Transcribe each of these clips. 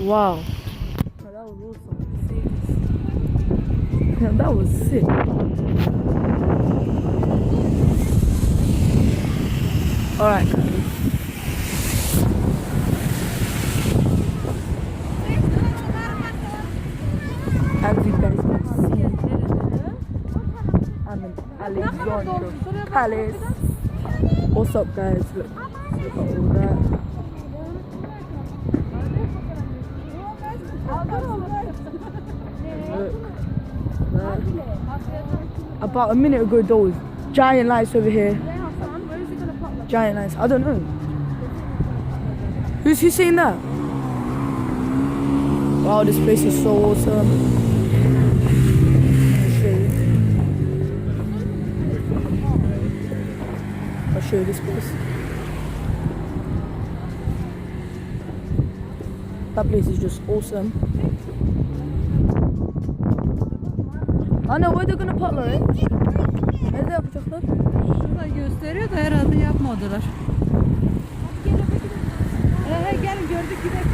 Wow. That was awesome. Yeah, that was sick. Alright, guys. As you guys can see, I'm in Alexandra Palace. What's up, guys? Look at all that. Look. That. About a minute ago, there was giant lights over here. Giant lights. I don't know. Who's saying that? Wow, this place is so awesome. I'll show you this place. That place is just awesome. I know where they're gonna put it. Nerede yapacaklar? Şurada gösteriyor da herhalde yapmadılar. Gelin gördük gidelim.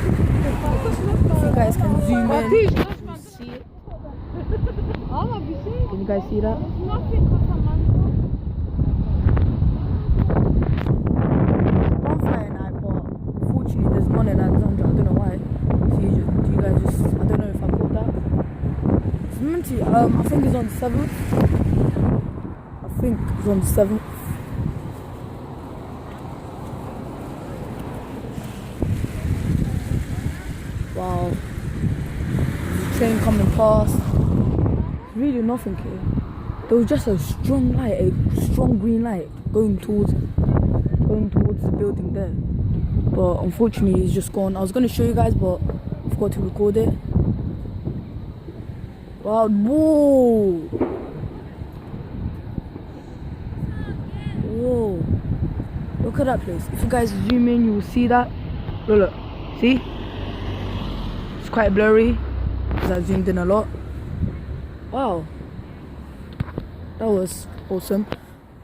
You guys can zoom in. Ateş. See it? Ama bir şey. Can you guys see that? Bonfire night, but unfortunately there's none in Alexandria. I don't know why. So do you guys just? I don't know if I caught that. It's meant to. I think it's on the 7th. I think it's on the 7th. Wow. There's a train coming past. Really nothing here. There was just a strong light, a strong green light going towards the building there. But unfortunately it's just gone. I was gonna show you guys, but I forgot to record it. Wow, whoa! Whoa. Look at that place. If you guys zoom in, you will see that. Look. See? It's quite blurry because I zoomed in a lot. Wow. That was awesome.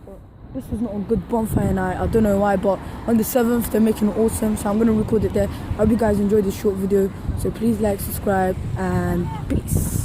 But this was not a good bonfire night. I don't know why, but on the 7th they're making it awesome, so I'm going to record it there. I hope you guys enjoyed this short video. So please like, subscribe, and peace.